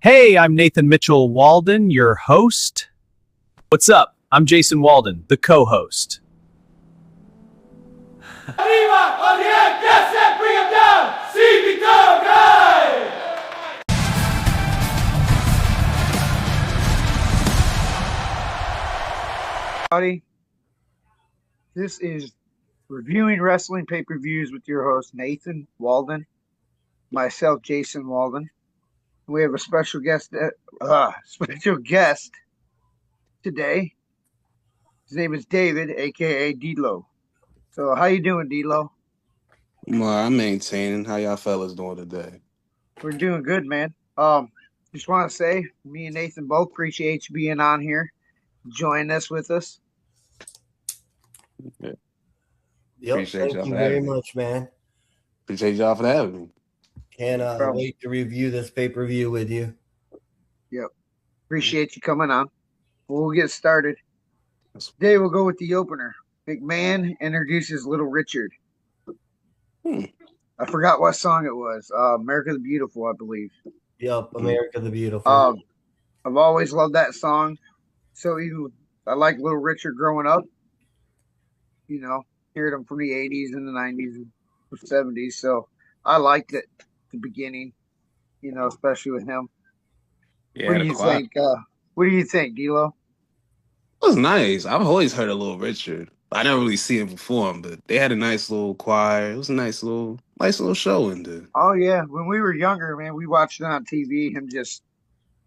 Hey, I'm Nathan Mitchell Walden, your host. What's up? I'm Jason Walden, the co host. Arriba, WM10 Guest, bring him down! CB guy! Everybody, this is Reviewing Wrestling Pay-Per-Views with your host, Nathan Walden, myself, Jason Walden. We have a special guest today. His name is David, aka D-Lo. So how you doing, D-Lo? Well, I'm maintaining. How y'all fellas doing today? We're doing good, man. Just want to say, me and Nathan both appreciate you being on here, joining us with us. Yeah. Yep, Appreciate thank y'all you for very having me. much, man. Appreciate y'all for having me. Can't problem. wait to review this pay-per-view with you. Yep. Appreciate you coming on. We'll get started. Today we'll go with the opener. McMahon introduces Little Richard. I forgot what song it was. America the Beautiful, I believe. Yep, America the Beautiful. I've always loved that song. So even I like Little Richard growing up. You know, heard him from the 80s and the 90s and the 70s. So I liked it at the beginning, especially with him. Yeah, What do the you choir. think? What do you think, D-Lo? It was nice. I've always heard of Little Richard. I never really see him perform, but they had a nice little choir. It was a nice little show in there. Oh, yeah. When we were younger, man, we watched it on TV. His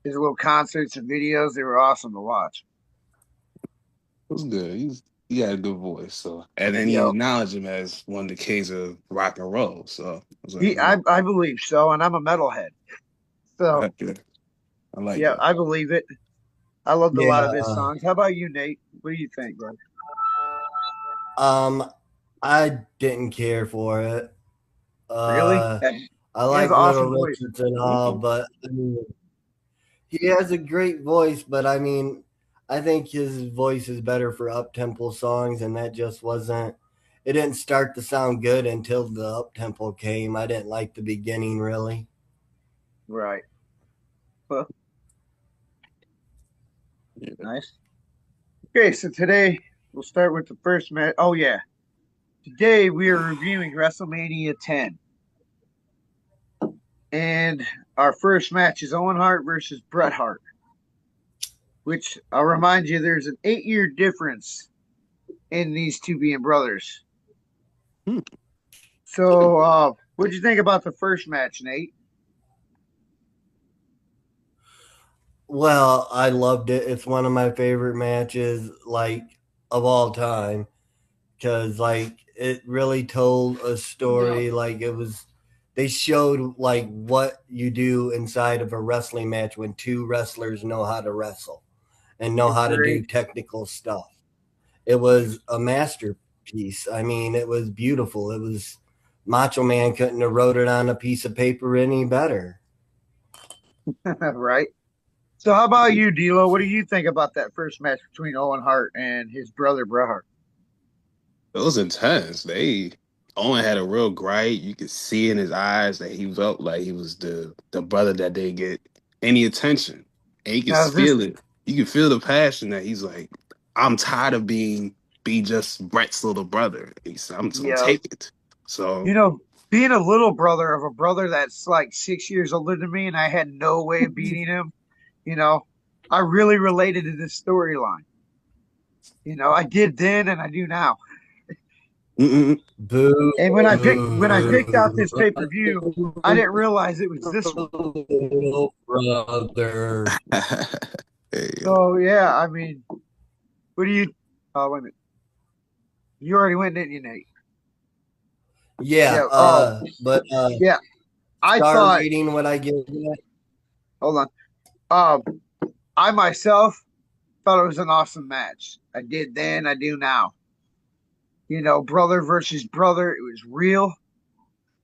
little concerts and videos, they were awesome to watch. It was good. He had a good voice. So, and then you Yep. acknowledge him as one of the kings of rock and roll. So, I was like, I believe so, and I'm a metalhead. So, I like yeah, that. I believe it. I loved a lot of his Yeah. songs. How about you, Nate? What do you think, bro? I didn't care for it. Really? I He has like an awesome Little voice. Richards and all, but I mean, he has a great voice, but I mean, I think his voice is better for up-tempo songs, and that just wasn't. It didn't start to sound good until the up-tempo came. I didn't like the beginning, really. Right. Well, Yeah. nice. Okay, so today we'll start with the first match. Oh, yeah. Today we are reviewing WrestleMania 10. And our first match is Owen Hart versus Bret Hart, which I'll remind you there's an 8-year difference in these two being brothers. Hmm. So, what did you think about the first match, Nate? Well, I loved it. It's one of my favorite matches, like, of all time, because like it really told a story. Like they showed like what you do inside of a wrestling match when two wrestlers know how to wrestle and know how to do technical stuff. It was a masterpiece. I mean, it was beautiful. It was Macho Man couldn't have wrote it on a piece of paper any better. Right. So, how about you, D'Lo? What do you think about that first match between Owen Hart and his brother Bret Hart? It was intense. Owen had a real gripe. You could see in his eyes that he felt like he was the brother that didn't get any attention. And you could Now, is this feel it. You could feel the passion that he's like, I'm tired of be just Brett's little brother. He said, I'm just gonna yeah? take it. So Being a little brother of a brother that's like 6 years older than me, and I had no way of beating him. You know, I really related to this storyline. I did then, and I do now. Boo! And when I picked out this pay-per-view, I didn't realize it was this one. Brother. So yeah, I mean, what do you? Oh, wait a minute. You already went, didn't you, Nate? Yeah, Yeah. but Yeah. I star thought. rating what I give it. Hold on. I myself thought it was an awesome match. I did then, I do now. Brother versus brother. It was real.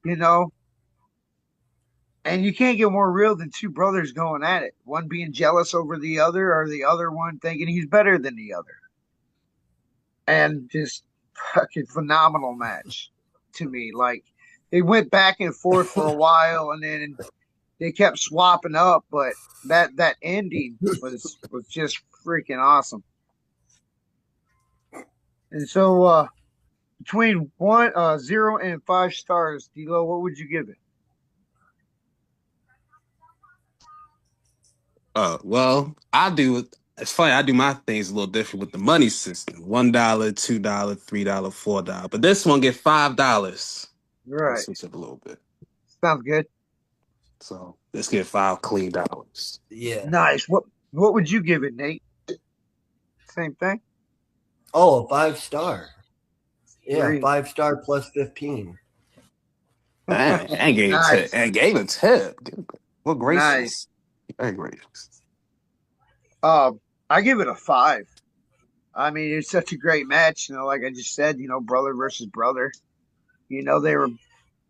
You know, and you can't get more real than two brothers going at it. One being jealous over the other, or the other one thinking he's better than the other. And just fucking phenomenal match to me. Like they went back and forth for a while, and then they kept swapping up, but that ending was just freaking awesome. And so between 0 and 5 stars, D'Lo, what would you give it? Well, I do it. It's funny. I do my things a little different with the money system: $1, $2, $3, $4. But this one get $5. Let's Right. switch up a little bit. Sounds good. So let's get $5 clean. Yeah. Nice. What would you give it, Nate? Same thing. Oh, a 5 star. Yeah, Really 5 star plus 15. Dang, and gave a tip. nice, And gave a tip. What nice. gracious. Very gracious. I give it a 5. I mean, it's such a great match. Like I just said, brother versus brother. They were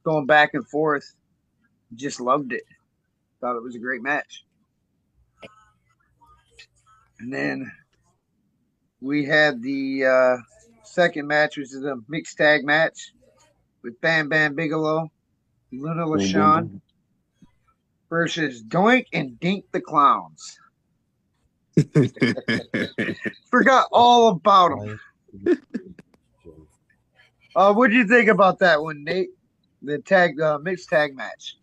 going back and forth. Just loved it. Thought it was a great match. And then we had the second match, which is a mixed tag match with Bam Bam Bigelow, Luna Boom, boom, LaShawn boom. versus Doink and Dink the Clowns. Forgot all about them. What do you think about that one, Nate? The mixed tag match.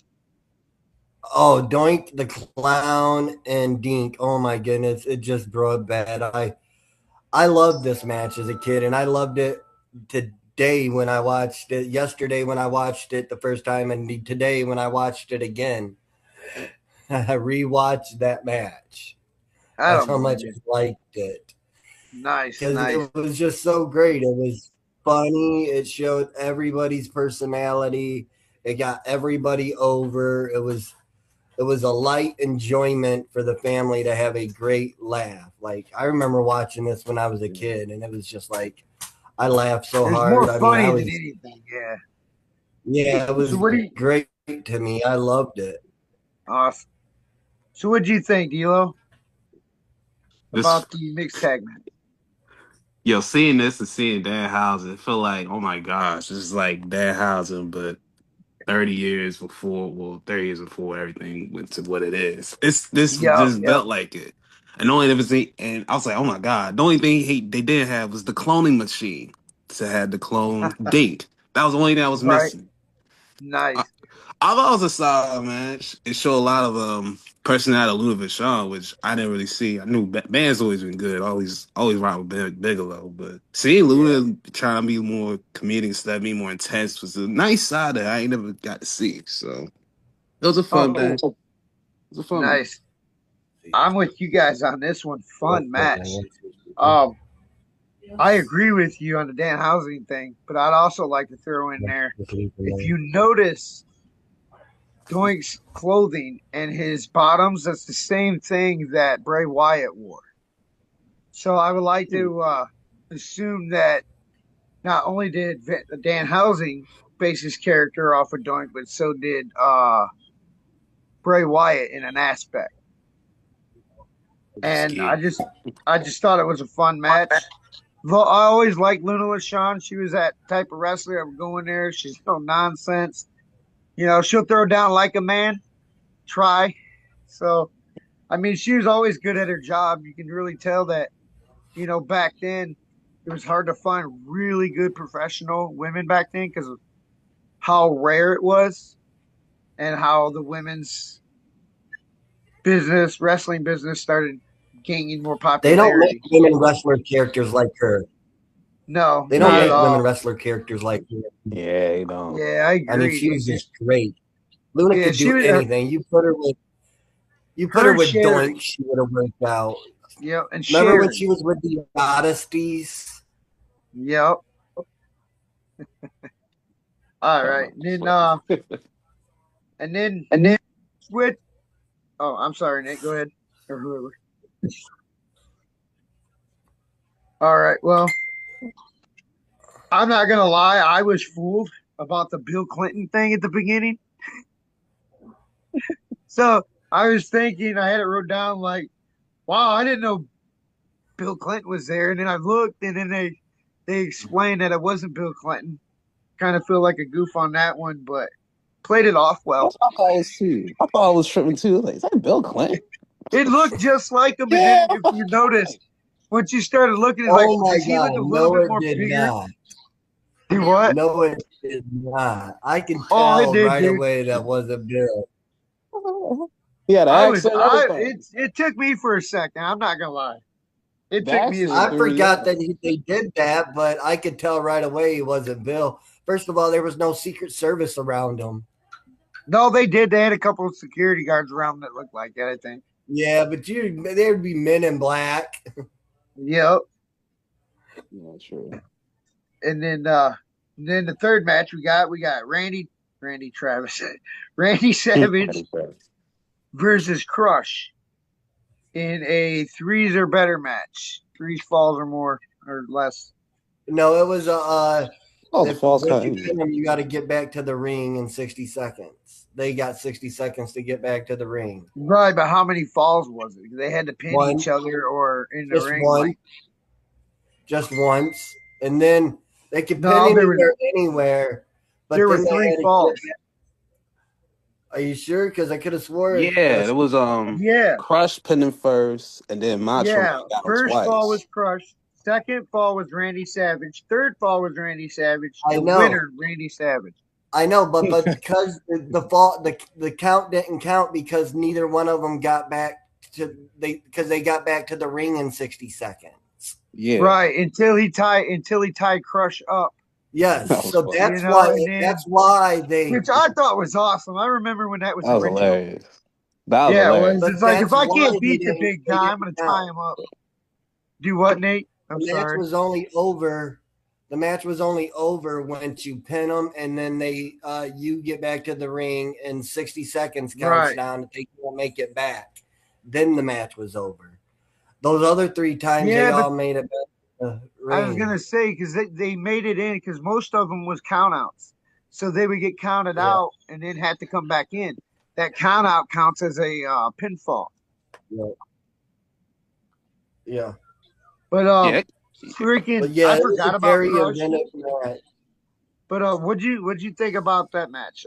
Oh, Doink the Clown and Dink. Oh my goodness, it just brought bad. I loved this match as a kid, and I loved it today when I watched it. Yesterday when I watched it the first time, and today when I watched it again. I rewatched that match. I That's don't how much blame I you. liked it. Nice, Because nice. it was just so great. It was funny. It showed everybody's personality. It got everybody over. It was a light enjoyment for the family to have a great laugh. Like I remember watching this when I was a kid, and it was just like I laughed so It was hard. more I mean, funny than anything. Yeah. yeah, it So was what do you? great to me. I loved it. Awesome. So what do you think, D'Lo, This about the mixed tag match? seeing this and seeing Danhausen, it feel like, oh my gosh, this is like Danhausen, but 30 years before, well, 30 years before everything went to what it is. This Yep, just yep. felt like it. And the only difference, and I was like, oh my god, the only thing they didn't have was the cloning machine to have the clone date. That was the only thing I was Right. missing. I, Nice. I thought it was a solid match. It showed a lot of personality of Ludwig Shaw, which I didn't really see. I knew Band's always been good, always rock with Bigelow, but seeing Yeah. Luna trying to be more comedic stuff, be more intense was a nice side that I ain't never got to see. So it was a Oh, fun match. cool. It was a fun match. Nice. I'm with you guys on this one. Fun match. Um, I agree with you on the Dan Housing thing, but I'd also like to throw in there, if you notice Doink's clothing and his bottoms, that's the same thing that Bray Wyatt wore. So I would like to assume that not only did Dan Housing base his character off of Doink, but so did Bray Wyatt in an aspect. And Ski. I just thought it was a fun match. I always liked Luna LaShawn. She was that type of wrestler. I would go in there. She's no nonsense. She'll throw down like a man. Try. So, I mean, she was always good at her job. You can really tell that, back then it was hard to find really good professional women back then because of how rare it was and how the women's wrestling business started gaining more They don't make popularity. women wrestler characters like her. No, They don't not at make women all. wrestler characters like her. Yeah, you know. Yeah, I I mean, agree. she was just great. Luna Yeah, could she do was anything. You put her her with Sherry. Doink, she would have worked out. Yep, and Remember when Sherry. she was with the Odysseys? Yep. All right. And then switch. Oh, I'm sorry, Nick. Go ahead. Or whoever. All right. Well, I'm not gonna lie. I was fooled about the Bill Clinton thing at the beginning. So I was thinking, I had it wrote down like, wow, I didn't know Bill Clinton was there. And then I looked, and then they explained that it wasn't Bill Clinton. Kind of feel like a goof on that one, but Played it off well. That's what I thought it was too. I thought it was tripping too. Like, is that Bill Clinton? It looked just like him, and Yeah. then if you noticed, once you started looking, it's Oh like, my does he look God. a little No, bit it more did bigger? not. Do what? No, it did not. I can Oh, it tell did, right dude. away that wasn't Bill. He had an I was, accent, everything. it took me for a second. I'm not gonna lie. It The took me a accent I second. threw you forgot off. that they did that, but I could tell right away he wasn't Bill. First of all, there was no Secret Service around him. No, they did. They had a couple of security guards around that looked like that, I think. Yeah, but there'd be men in black. Yep. Yeah, true. And then the third match we got Randy Travis, Randy Savage versus Crush in a threes or better match. Threes falls or more or less. No, it was Oh, the false once count. you pin them, you got to get back to the ring in 60 seconds. They got 60 seconds to get back to the ring. Right, but how many falls was it? They had to pin One. each other or in the Just ring. one. Like, Just once, and then they could pin No, there was- anywhere. But there were then they three had to falls. Are you sure? Because I could have swore. Yeah, it was Yeah, Crush pinning first, and then Macho yeah. Man got him First twice. fall was Crush. Second fall was Randy Savage. Third fall was Randy Savage. I The know. winner, Randy Savage. I know, but because the count didn't count because neither one of them got back because they got back to the ring in 60 seconds. Yeah, Right, until he tied Crush up. Yes, That was so funny. that's You know, why and then- that's why they. Which I thought was awesome. I remember when that was that was original. hilarious. That was Yeah, it hilarious. was. But It's like if that's I can't why beat they the didn't- big they guy, didn't I'm gonna count. tie him up. Do what, Nate? I'm The match sorry. was only over. The match was only over once you pin them, and then you get back to the ring, and 60 seconds counts Right. down if they can't make it back. Then the match was over. Those other 3 times Yeah, they but all made it back to the ring. I was gonna say because they made it in because most of them was countouts, so they would get counted Yeah. out and then had to come back in. That count out counts as a pinfall. Yeah, But Yeah, freaking, but yeah, I it was forgot a about very Crush. inventive match. But what'd you think about that match,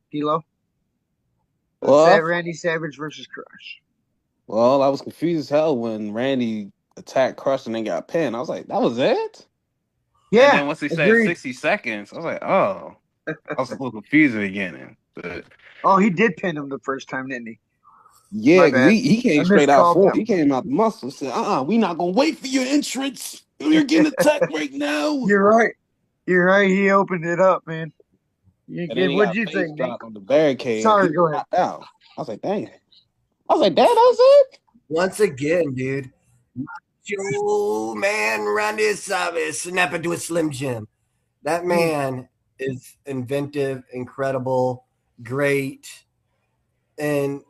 Hilo? well, Randy Savage versus Crush. well, I was confused as hell when Randy attacked Crush and then got pinned. I was like, that was it? Yeah, And then once he said agreed. 60 seconds, I was like, oh. I was a little confused at the beginning. But Oh, he did pin him the first time, didn't he? yeah, My 'cause bad. he I came straight out miscalled for it. that He came out the muscle. Said, we not gonna wait for your entrance. You're getting attacked right now. You're right. You're right. He opened it up, man. And then he What'd got you face think, Nate? dropped on the barricade. Sorry, He go ahead. knocked out. I was like, dang. I was like, that was it? Once again, dude. Joe man Randy Savage snap into a Slim Jim. That man is inventive, incredible, great. And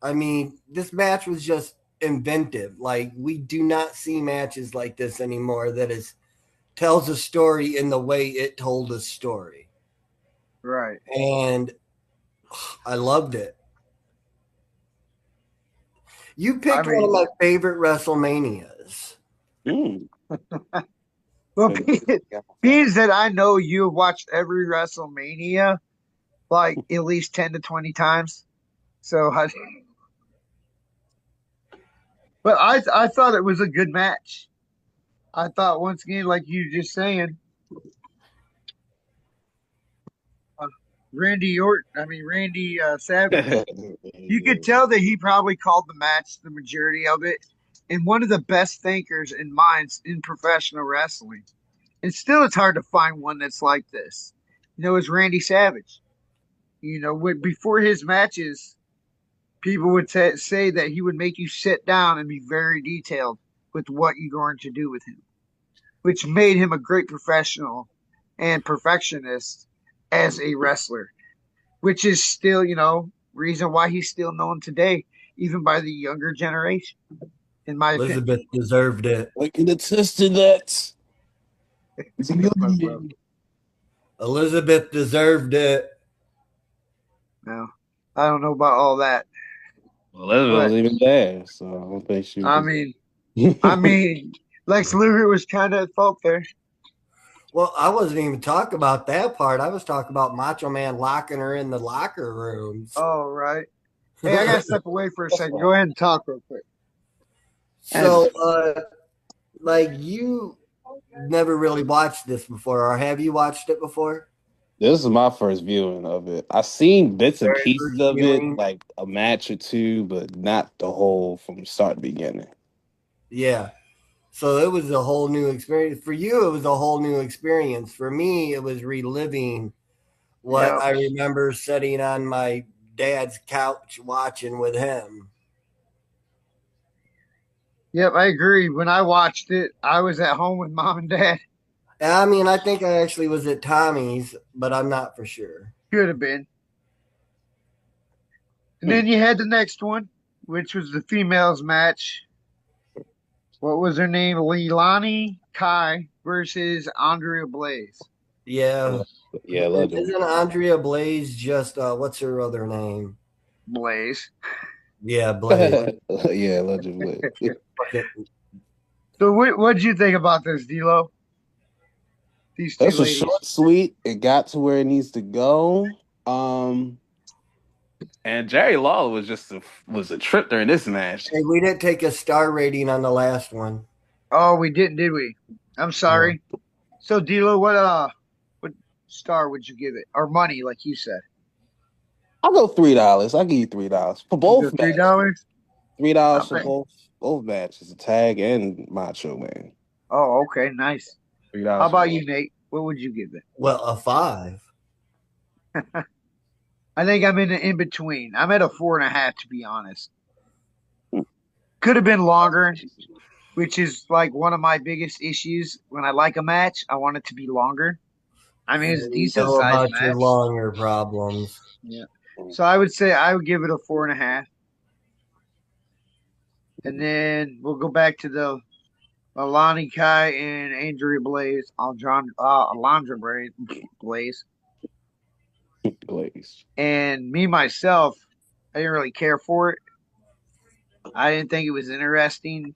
I mean, this match was just inventive. Like, we do not see matches like this anymore that tells a story in the way it told a story. Right. And I loved it. You picked one of my favorite WrestleManias. Well, being that I know you've watched every WrestleMania like at least 10 to 20 times. But I thought it was a good match. I thought once again, like you just saying, Randy Savage. You could tell that he probably called the match the majority of it, and one of the best thinkers and minds in professional wrestling. And still, it's hard to find one that's like this. Is Randy Savage. Before his matches, people would say that he would make you sit down and be very detailed with what you're going to do with him, which made him a great professional and perfectionist as a wrestler, which is still, reason why he's still known today, even by the younger generation, in my opinion. Elizabeth deserved it. I can attest to that. Elizabeth deserved it. No, I don't know about all that. Well, that wasn't even there, so I don't think she was. I mean, Lex Luger was kind of at fault there. Well, I wasn't even talking about that part. I was talking about Macho Man locking her in the locker rooms. Oh, right. Hey, I gotta step away for a second. Go ahead and talk real quick. So, like you never really watched this before, or have you watched it before? This is my first viewing of it. I've seen bits and Very pieces first of it, viewing. like a match or two, but not the whole from start to beginning. Yeah. So it was a whole new experience. For you, it was a whole new experience. For me, it was reliving what Yep. I remember sitting on my dad's couch watching with him. Yep, I agree. When I watched it, I was at home with mom and dad. And I mean, I think I actually was at Tommy's, but I'm not for sure. Could have been. And Hmm. then you had the next one, which was the females match. What was her name? Leilani Kai versus Andrea Blaze. Yeah. Yeah, legend. Isn't Andrea Blaze just, what's her other name? Blaze. Yeah, Blaze. Yeah, legend. So what did you think about this, D'Lo? These two This was ladies. short, sweet. It got to where it needs to go. Um, and Jerry Lawler was just was a trip during this match. Hey, we didn't take a star rating on the last one. Oh, we didn't, did we? I'm No. sorry. So D'Lo, what star would you give it? Or money, like you said. I'll go $3. I'll give you $3 for You go both three matches. dollars? $3 Not for bad. both matches, the tag and Macho Man. Oh, okay, nice. Three How dollars for about both. you, Nate? What would you give it? Well, a 5. I think I'm in between. I'm at a 4.5, to be honest. Could have been longer, which is like one of my biggest issues. When I like a match, I want it to be longer. I mean, it's a We decent know sized about your match. longer problems. Yeah. So I would say I would give it a 4.5. And then we'll go back to the Alani Kai and Andrea Blaze, Alondra Blaze. Glaze. And me, myself, I didn't really care for it. I didn't think it was interesting.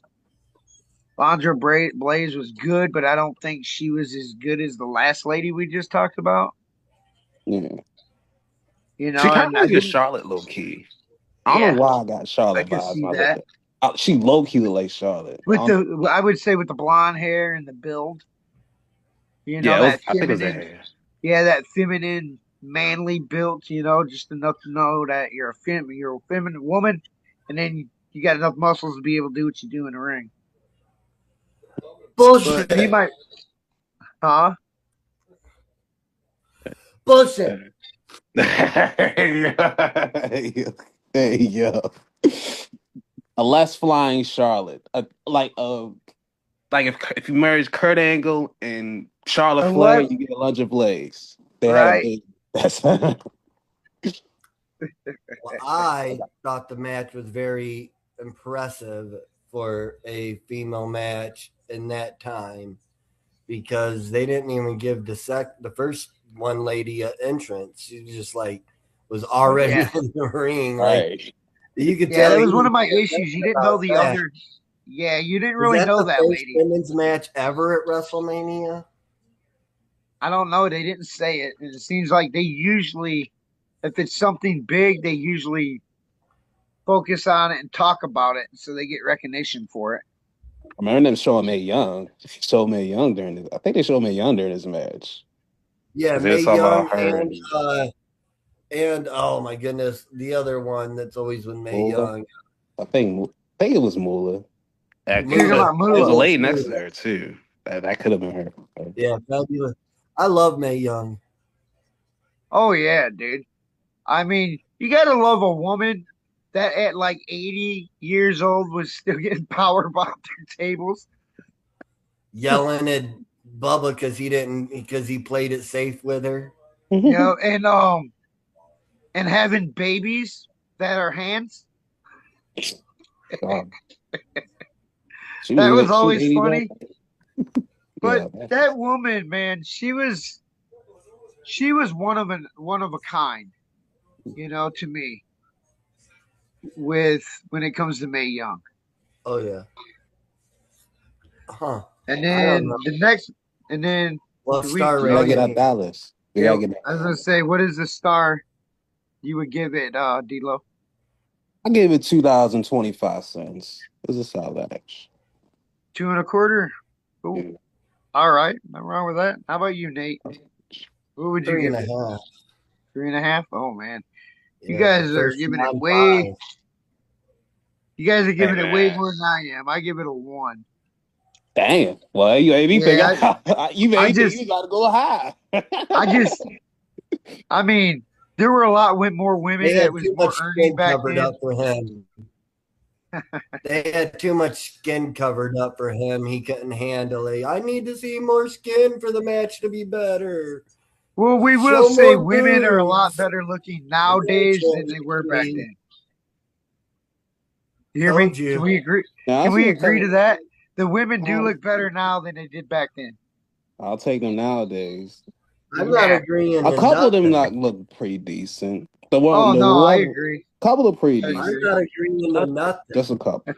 Blaze was good, but I don't think she was as good as the last lady we just talked about. Yeah. You She know, kind of and I like a didn't. Charlotte low key. I don't know Yeah, why I got I Charlotte could vibes see when I looked that. at. She low key look like Charlotte. I would say with the blonde hair and the build, you know, Yeah, that I think it was that feminine, hair. yeah, that feminine, manly built, you know, just enough to know that you're a feminine woman, and then you got enough muscles to be able to do what you do in the ring. But me, Bullshit. my, huh? Bullshit. Hey yo. A less flying Charlotte. Like if you merge Kurt Angle and Charlotte Flair, Unless, you get a lunch of Blaze. They had a right? big. That's Well, I thought the match was very impressive for a female match in that time because they didn't even give the first one lady an entrance. She was just like was already Yeah, in the ring. Like right. you could yeah. tell That he was one was of my very issues. You excited didn't know about the that. other. Yeah, you didn't Was really that know the that first lady. women's match ever at WrestleMania? I don't know. They didn't say it. It seems like they usually, if it's something big, they usually focus on it and talk about it, so they get recognition for it. I remember them showing Mae Young. Showed Mae Young during this. I think they showed Mae Young during this match. Yeah, Because they Mae was talking Young about her and oh my goodness, the other one that's always with Mae Moolah. Young. I think it was Moolah. You're talking Mula, about There's a Moolah. fabulous lady next to Mula. her too. That could have been her. Yeah, fabulous. I love Mae Young. Oh yeah, dude. I mean, you gotta love a woman that at like 80 years old was still getting power bombed through tables. Yelling at Bubba because he played it safe with her. You know, and having babies that are hands. Wow. That was She was always 80 back. funny. But Yeah. that woman, man, she was one of a kind, you know, to me, with when it comes to Mae Young. Oh yeah. Huh. And I don't then know. the next and then Well, Do star We gotta get rating. out Dallas. We Yeah, gotta get. I was gonna say, what is the star you would give it, D-Lo? I gave it $2.25. It was a solid action. 2.25. Cool. Yeah. All right, nothing wrong with that. How about you, Nate? What would you give it? 3.5. 3.5. Oh man, you Yeah, guys the are first giving it one way. 5. You guys are Hey giving it way man. more than I am. I give it a 1. Damn. Well, you made me think. Yeah, You made I me think just, you got to go high. I just, I mean, there were a lot with more women They that had was too more much earning skin back covered then. up for him. They had too much skin covered up for him. He couldn't handle it. I need to see more skin for the match to be better. Well, we will Show say more women are a lot boobs. better looking Okay, nowadays than they were back Champion. then. You hear Told me? you. Can we agree? Now, Can I we feel agree to that? The women do kind look better now than they did back then. I'll take them nowadays. I'm not Yeah. agreeing A to couple of them nothing. look pretty decent. Oh The no, I one agree. couple of pretty I I'm decent. agree. not agreeing to nothing. Just a couple.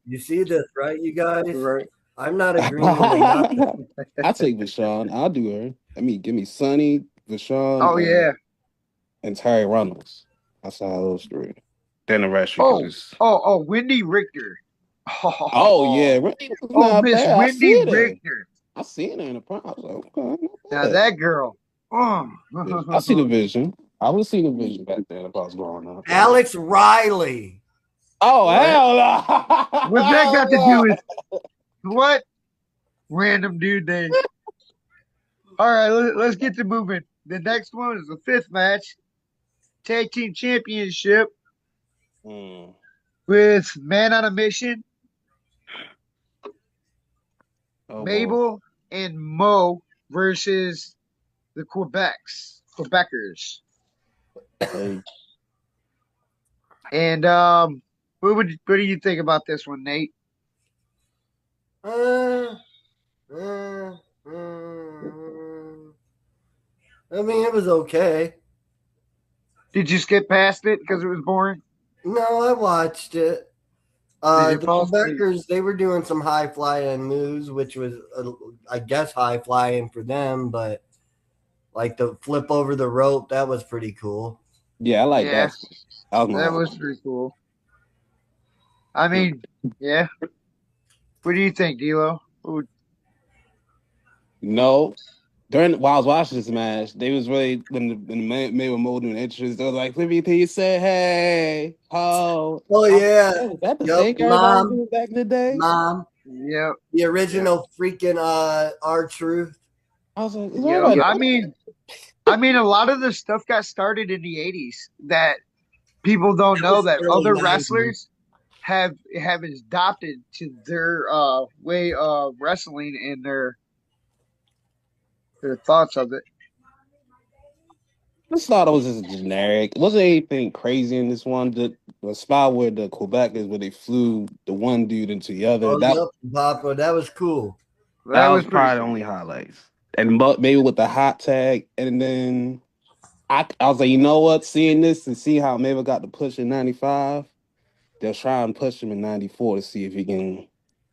You see this, right, you guys? Right. I'm not agreeing to nothing. I take Vashon. I'll do her. I mean, give me Sonny, Oh Vashon, yeah. and Terry Runnels. That's how those three. Then the rest you can Oh, just. Wendy Richter. Oh yeah, Oh, Randy was oh, not Miss bad. I see Wendy it there. Richter. I seen her in the prime. I was like, okay, Now not bad. that girl. Oh. I see the vision. I would see the vision back then if I was growing up. Alex Riley. Oh What? hell no! What's that got to do Hell with what? Random dude name. All right, let's get to moving. The next one is the 5th match, tag team championship no. with Man on a Mission, Oh boy. Mabel and Mo versus the Quebecers. Hey. And what do you think about this one, Nate? Uh, uh, uh, I mean, it was okay. Did you skip past it because it was boring? No, I watched it. Did you The fall asleep? Quebecers, they were doing some high flying moves, which was, I guess, high flying for them, but like the flip over the rope, that was pretty cool. Yeah, I like Yeah, that. I was that gonna was pretty cool. I like. mean, yeah. What do you think, D'Lo? No, while I was watching this match, they was really when the man were molding interest. They was like, "Let me hear you say hey ho." Oh, I was yeah. like, "Is that the Yep. thing everybody was Mom. doing back in the day?" Mom. Yep. The original freaking R-Truth. I was like, "Is Yep. everybody?" I mean, a lot of this stuff got started in the '80s that people don't That know was that early other 90s. wrestlers have adopted to their way of wrestling and their thoughts of it. I just thought it was just generic. It wasn't anything crazy in this one. The spot where the Quebecers where they flew the one dude into the other. Oh, yep, Papa. That was cool. That That was was pretty probably the cool. only highlights. And maybe with the hot tag, and then I was like, you know what? Seeing this and see how Mabel got the push in '95, they'll try and push him in '94 to see if he can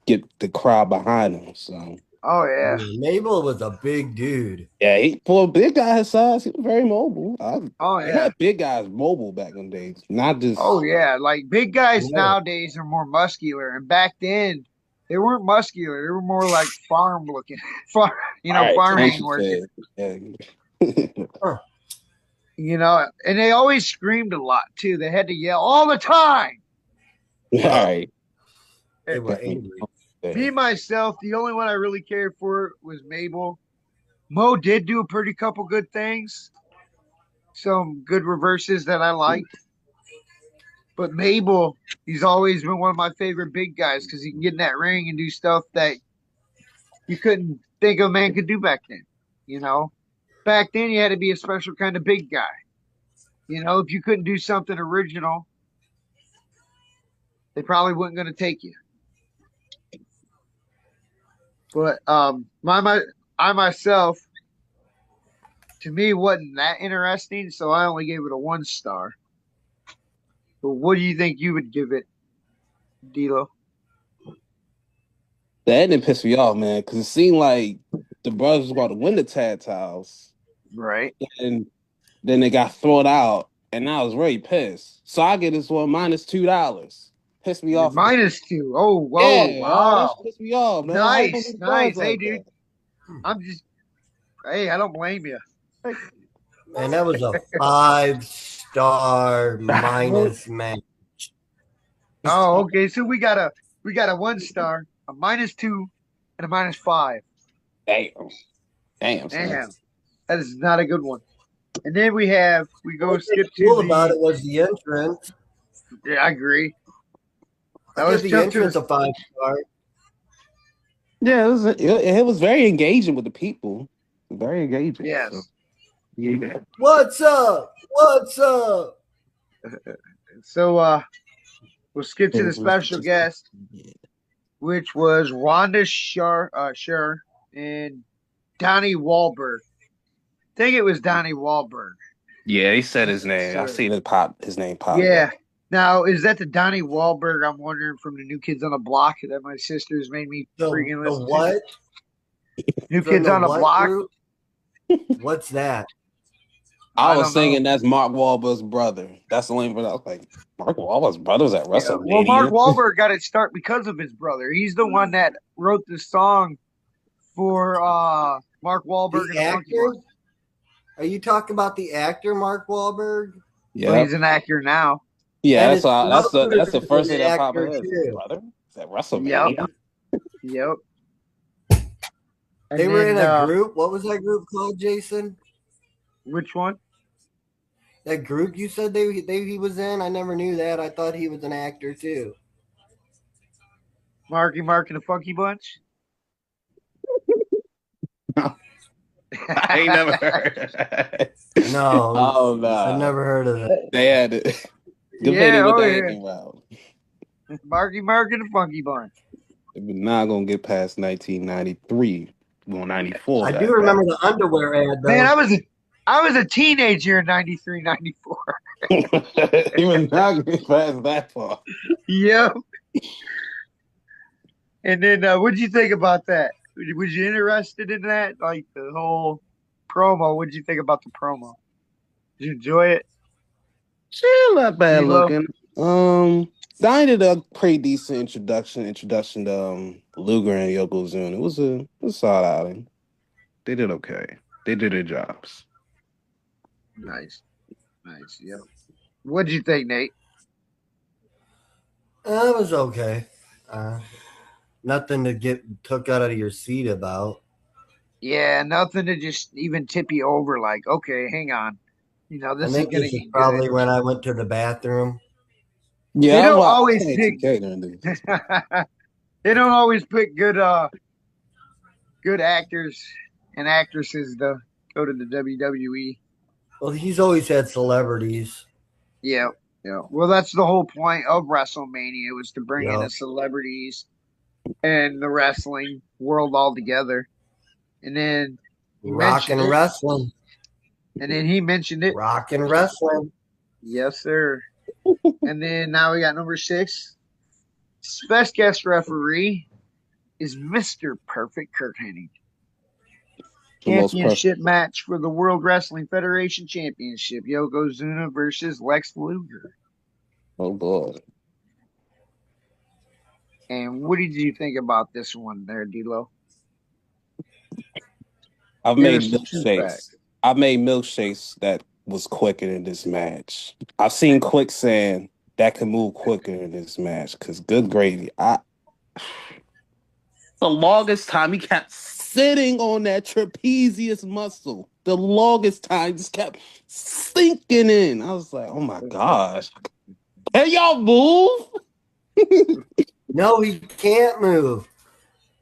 get the crowd behind him. So Oh yeah. Mabel was a big dude. yeah, for a big guy his size, he was very mobile. Oh They yeah. had big guys mobile back in the days, not Oh just yeah. Like big guys Yeah. nowadays are more muscular, and back then they weren't muscular. They were more like farm looking, farm, all right, farmhand country working. fed. Yeah. Huh. And they always screamed a lot too. They had to yell all the time. All right. They were angry. Me myself, the only one I really cared for was Mabel. Mo did do a pretty couple good things, some good reverses that I liked. But Mabel, he's always been one of my favorite big guys because he can get in that ring and do stuff that you couldn't think a man could do back then. You know, back then you had to be a special kind of big guy. If you couldn't do something original, they probably weren't going to take you. But I myself, to me, wasn't that interesting, so I only gave it a 1 star. But what do you think you would give it, D'Lo? The ending pissed me off, man, because it seemed like the brothers was about to win the tag titles, Right. and then they got thrown out, and I was very pissed. So I get this one -$2. Pissed me off. -2. Oh, whoa, Yeah, oh, that wow. shit pissed me off, man. How you gonna Nice, do bronze nice. Hey, like dude. that? Hey, I don't blame you. And that was a 5-star minus match. Oh, okay. So we got a 1 star, a -2, and a -5. Damn, damn, son. Damn, that is not a good one. And then we go What's skip to cool about the. it was the entrance. Yeah, I agree. I Now give let's the jump to entrance the. a 5-star. Yeah, it was very engaging with the people. Very engaging. So, Yes. yeah. What's up? What's up? So we'll skip to the special guest, which was Rhonda Scher and Donnie Wahlberg. I think it was Donnie Wahlberg. Yeah, he said his name. I Sir. seen his name pop Yeah. up. Now, is that the Donnie Wahlberg I'm wondering from the New Kids on the Block that my sisters made me freaking The listen what? to? New From Kids the on the what Block? group? What's that? I I was don't know. thinking that's Mark Wahlberg's brother. That's the only one I was like, Mark Wahlberg's brother's at Yeah. Well, Mark WrestleMania. Wahlberg got its start because of his brother. He's the one that wrote the song for Mark Wahlberg and The the Funky actor? Bunch. Are you talking about the actor Mark Wahlberg? Well, Yeah, he's an actor now. yeah. And That's his why. brother That's the is first an thing that popped in actor my head. Is his too. brother is at Yep. WrestleMania. Yep. And They were then, in a group. What was that group called, Jason? which one? That group you said he was in? I never knew that. I thought he was an actor too. Marky Mark and the Funky Bunch? I ain't never heard. No, Oh I've no, never heard of that. they had it. Good thing they Yeah, went oh the yeah. acting route. Marky Mark and the Funky Bunch. We're not gonna get past 1993. Well, 94. I do remember the underwear ad Man, though. I was a teenager in 93, 94. He was not gonna get past that far. Yep. And then what'd you think about that? Was you interested in that? Like the whole promo. What'd you think about the promo? Did you enjoy it? Still not bad D-Lo? looking. Dinah did a pretty decent introduction to Luger and Yokozuna. It was a solid outing. They did okay. They did their jobs. Nice. Nice. Yep. What'd you think, Nate? It was okay. Nothing to get took out of your seat about. Yeah, nothing to just even tip you over like, okay, hang on. I This is think gonna this is get probably good. when I went to the bathroom. Yeah, They I was don't like, I was always playing pick 2K during this. they don't always pick good actors and actresses to go to the WWE. Well, he's always had celebrities. Yeah, yeah. Well, that's the whole point of WrestleMania was to bring in Yeah. the celebrities and the wrestling world all together. And then Rock and wrestling. And then he mentioned it. Rock and wrestling. Yes, sir. And then now we got number 6. Special guest referee is Mr. Perfect Kurt Hennig. The most Championship match for the World Wrestling Federation Championship. Yokozuna versus Lex Luger. Oh boy. And what did you think about this one there, D-Lo? I've Give made us the two milkshakes. facts. I've made milkshakes that was quicker in this match. I've seen quicksand that can move quicker in this match. Cause good gravy. The longest time he kept sitting on that trapezius muscle. The longest time just kept sinking in. I was like, oh my gosh. Can y'all move? No, he can't move.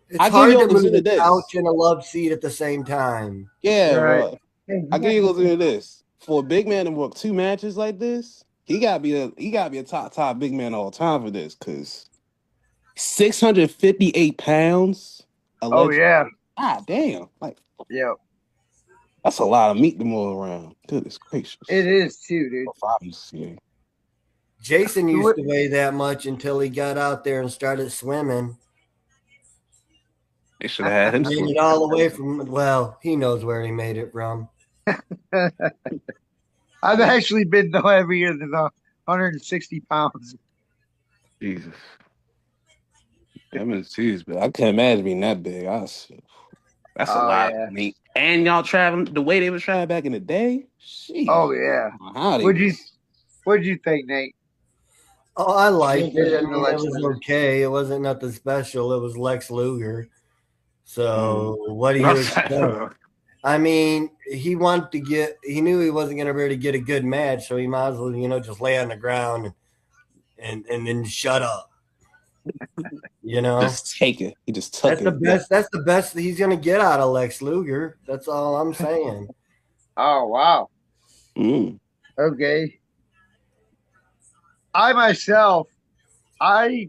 It's I give hard to Yokozuna move a this. couch and a love seat at the same time. Yeah, Right. bro. I give Yokozuna this. For a big man to work 2 matches like this, he gotta be a top big man all time for this, cause 658 pounds. Oh, yeah. God damn. Like, Yeah. that's a lot of meat to move around. Goodness gracious. It is too, dude. Yeah. Jason used to weigh that much until he got out there and started swimming. They should have had him Made split. it all the way from. Well, he knows where he made it from. I've actually been no heavier than 160 pounds. Jesus. M&T's, but I couldn't imagine being that big. That's a Oh lot yeah. of meat. And y'all traveling the way they was traveling back in the day? Sheesh. Oh yeah. How they What'd you was. What'd you think, Nate? Oh, I liked it. I Yokozuna, mean, it Lex was Luger. okay. It wasn't nothing special. It was Lex Luger. So what do you expect? Mm. I mean, he wanted to get. He knew he wasn't going to be able to get a good match, so he might as well, just lay on the ground and then shut up. Just take it. He just took That's the it. best. That's the best that he's going to get out of Lex Luger. That's all I'm saying. Oh wow. Mm. Okay. I myself, I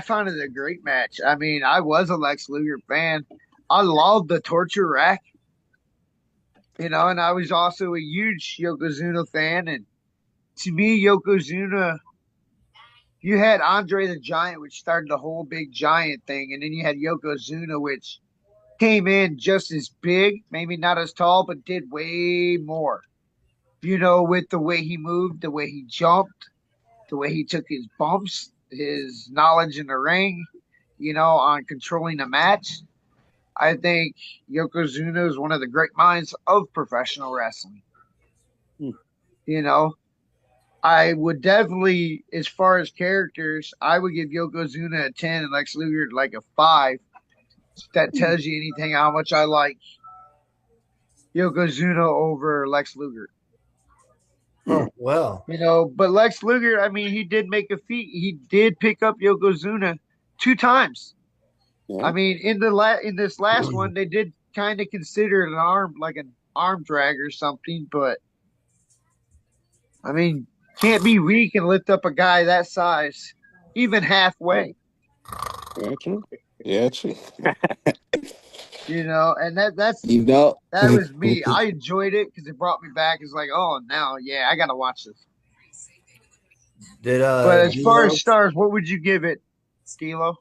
found it a great match. I mean, I was a Lex Luger fan. I loved the torture rack, and I was also a huge Yokozuna fan. And to me, Yokozuna, you had Andre the Giant, which started the whole big giant thing, and then you had Yokozuna, which came in just as big, maybe not as tall, but did way more. With the way he moved, the way he jumped, the way he took his bumps, his knowledge in the ring, on controlling a match. I think Yokozuna is one of the great minds of professional wrestling. Hmm. I would definitely, as far as characters, I would give Yokozuna a 10 and Lex Luger like a 5. That tells you anything how much I like Yokozuna over Lex Luger. Oh, well. But Lex Luger, I mean, he did make a feat. He did pick up Yokozuna 2 times. Yeah. I mean, in this last one, they did kind of consider it an arm drag or something, but I mean, can't be weak and lift up a guy that size, even halfway. Yeah, true. Yeah, true. And that's You know. that was me. I enjoyed it because it brought me back. It's like, oh, now, yeah, I gotta watch this. Did But as far D'Lo- as stars, what would you give it, D'Lo?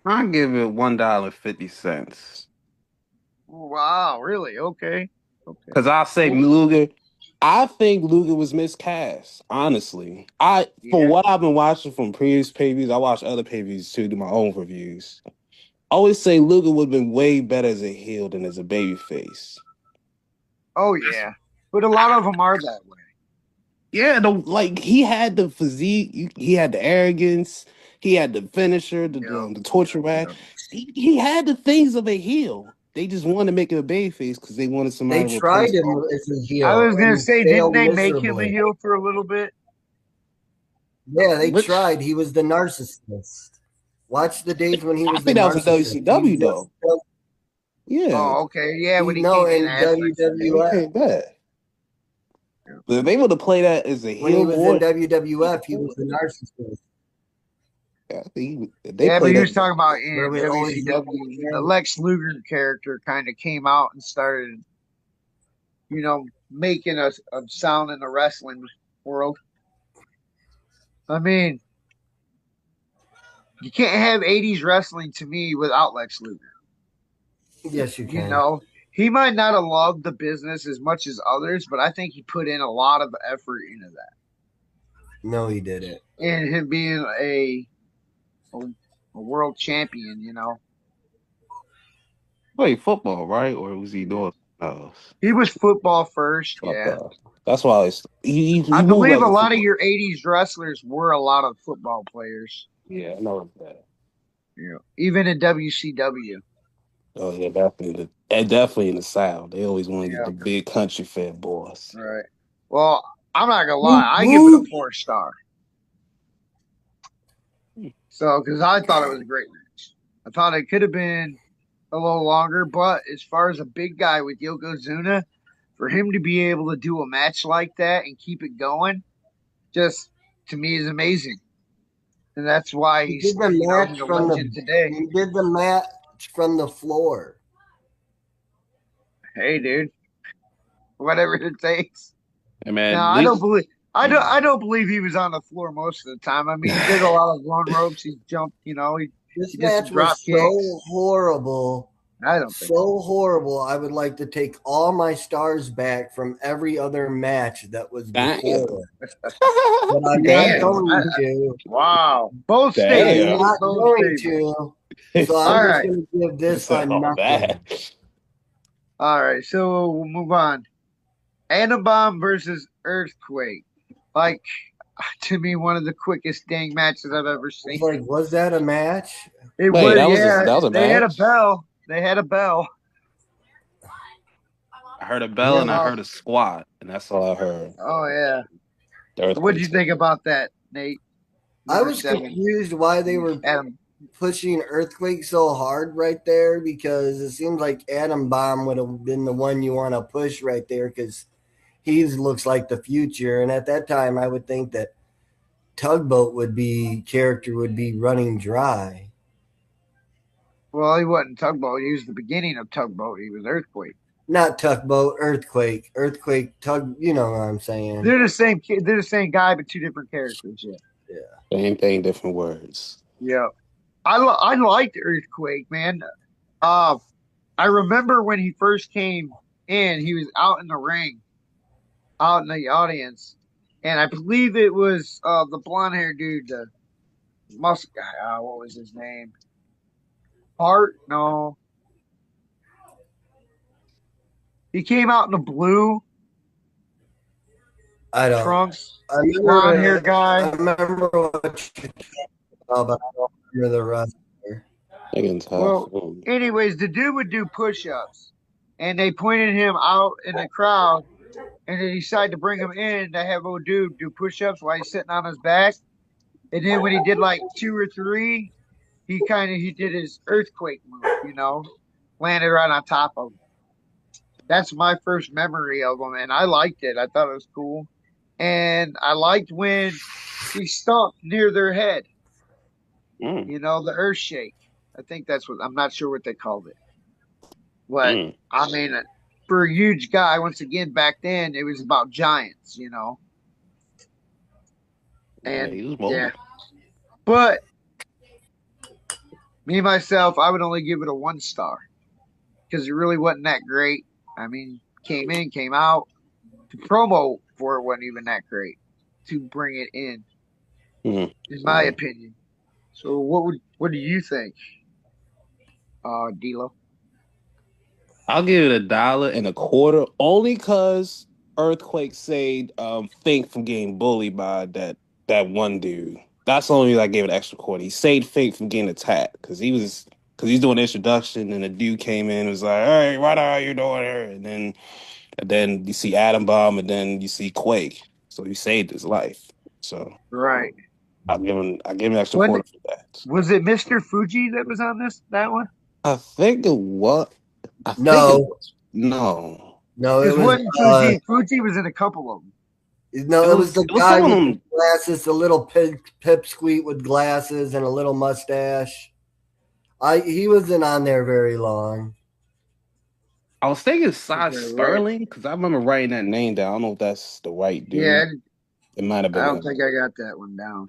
I give it $1.50. Wow, really? Okay. Because I'll say Luger. I think Luger was miscast. Honestly, for Yeah. what I've been watching from previous pay-views, I watch other pay-views too, do my own reviews. I always say Luger would have been way better as a heel than as a babyface. Oh yeah, but a lot of them are that way. Yeah, he had the physique, he had the arrogance, he had the finisher, the torture rack. He had the things of a heel. They just wanted to make him a babyface because they wanted somebody they to tried replace him him. as a heel. I was gonna and say, didn't failed they make him a miserably. heel for a little bit? Yeah, they Which- tried. He was the narcissist. Watch the days when he was I the think that was in narcissist. WCW though. Yeah, Oh, okay, yeah. When he No, came in in as Lex Luger. he WWF. came back. But if they would have played that as a When he heel was boy, in WWF, he was the narcissist. I think they Yeah, but played he was that. talking about in Where we always- WCW. The Lex Luger character kind of came out and started, making a sound in the wrestling world. I mean, you can't have '80s wrestling to me without Lex Luger. Yes, you You can. know, he might not have loved the business as much as others, but I think he put in a lot of effort into that. No, he didn't. And him being a world champion, Played football, right? Or was he doing something else? he was football first. Yeah, Okay. That's why he I moved believe like a a lot of football. your '80s wrestlers were a lot of football players. Yeah, I know that. Even in WCW. Oh yeah, definitely. And definitely in the South, they always want to get Yeah, the big country fed boys. right. Well, I'm not gonna lie, I give it a 4-star. So, because I thought it was a great match. I thought it could have been a little longer, but as far as a big guy with Yokozuna, for him to be able to do a match like that and keep it going, just to me is amazing. And that's why He he's did the match he's a from legend today. He did the match from the floor. Hey, dude, whatever it takes. Hey man, Now, I don't believe he was on the floor most of the time. I mean, he did a lot of run ropes. He jumped, he This He did some match drop was so kicks. horrible. I don't think So horrible. I would like to take all my stars back from every other match that was Damn. before. But I'm not Damn. going to. Wow. Bold I'm statement. Damn. not Bold going statement. to. So I'm All just right. going to give this Said a all nothing. that. All right. So we'll move on. Atom Bomb versus Earthquake. Like, to me, one of the quickest dang matches I've ever It's seen. like, was that a match? It Wait, was, that was yeah. a They had a match. bell. They had a bell. I heard a bell Yeah. and I heard a squat, and that's all I heard. Oh, yeah. The What did earthquake. you think about that, Nate? I Number was 7. confused why they were Adam. pushing Earthquake so hard right there because it seems like Atom Bomb would have been the one you want to push right there because he looks like the future. And at that time, I would think that Tugboat would be running dry. Well, he wasn't Tugboat. He was the beginning of Tugboat. He was Earthquake. Not Tugboat, Earthquake, Tug. You know what I'm saying? They're the same kid. They're the same guy, but two different characters. Yeah. Same thing, different words. Yeah. I liked Earthquake, man. I remember when he first came in, he was out in the ring, out in the audience, and I believe it was the blonde haired dude, the muscle guy. What was his name? Hart? No. He came out in the blue I don't. trunks, I remember, blonde hair guy. I remember what you're talking about, but I don't remember the rest. Again, tough. Well, anyways, the dude would do push-ups, and they pointed him out in the crowd, and they decided to bring him in to have old dude do push-ups while he's sitting on his back. And then when he did like 2 or 3, he did his earthquake move, landed right on top of him. That's my first memory of him, and I liked it. I thought it was cool, and I liked when he stomped near their head. The earth shake. I think that's what I'm not sure what they called it. But I mean, for a huge guy, once again, back then it was about giants. And he was yeah, mobile. but me myself, I would only give it a 1 star because it really wasn't that great. I mean, came in, came out. The promo for it wasn't even that great to bring it in my opinion. So what do you think, D'Lo? I'll give it $1.25 only because Earthquake saved Fink from getting bullied by that one dude. That's the only reason I gave it an extra quarter. He saved Fink from getting attacked because he's doing the introduction and the dude came in and was like, "Hey, what are you doing here?" And then you see Atom Bomb and then you see Quake. So he saved his life. So Right. I give him an extra When- quarter for that. Was it Mr. Fuji that was on that one? I think it was. No, No. it Because was. wasn't Fuji? Fuji was in a couple of them. No, it was the guy someone with the glasses, the little pipsqueak with glasses and a little mustache. He wasn't on there very long. I was thinking Cy Okay, right. Sterling because I remember writing that name down. I don't know if that's the right dude. Yeah, It might have been I don't him, think I got that one down.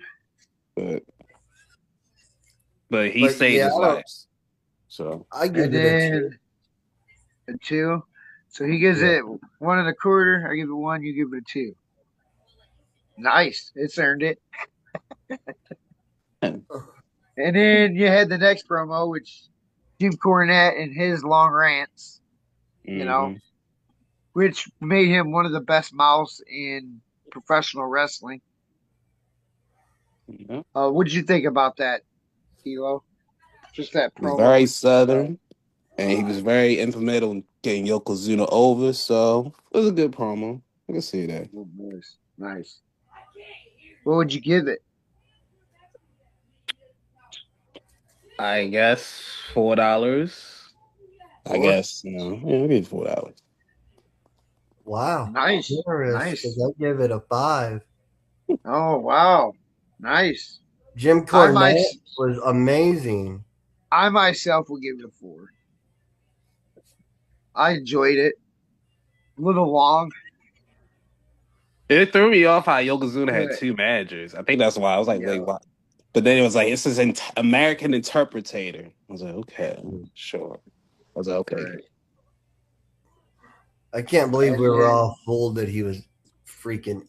but he saved his life. So I give And it then a 2. So he gives it 1.25. I give it 1. You give it a 2. Nice. It's earned it. And then you had the next promo, which Jim Cornette and his long rants, which made him one of the best mouths in professional wrestling. What did you think about that, Kilo? Just that he was promo. very southern, and he was very influential in getting Yokozuna over. So it was a good promo. I can see that. Nice. What would you give it? I guess $4. I guess yeah, we give $4. Wow. Nice. Generous, Nice. 'cause I give it a 5. Oh, wow. Nice. Jim Cornette was amazing. I myself will give it a 4. I enjoyed it. A little long. It threw me off how Yokozuna had 2 managers. I think that's why I was like, wait, why? But then it was like, this is an American interpreter. I was like, okay, sure. I was like, okay. Right. I can't believe And we were then, all fooled that he was freaking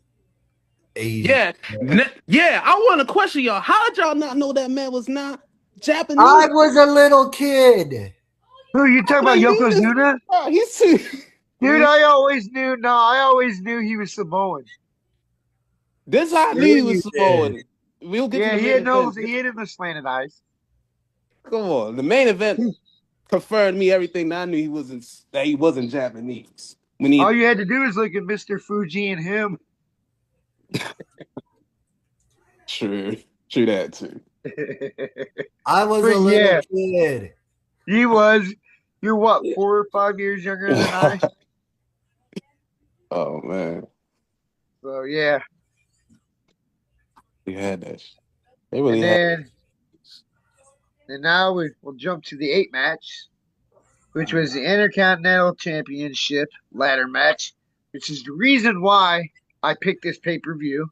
Asian. Yeah, yeah. I want to question y'all. How did y'all not know that man was not I Japanese? was a little kid. who you talking I about? knew this. Yokozuna? He's too. Dude, I always knew. No, I always knew he was Samoan. This I Sure knew he you was did. Samoan. We'll get to Yeah, the he main had no. event. He had the slanted eyes. Come on, the main event confirmed me everything that I knew he wasn't Japanese. We All need you had to do is look at Mr. Fuji and him. true, true that too. I was a But little yeah, kid. he was. You're what, 4 or 5 years younger than I? Oh man, So yeah. we had that. They And really had. then and now we'll jump to the 8 match, which was the Intercontinental Championship ladder match, which is the reason why I picked this pay-per-view.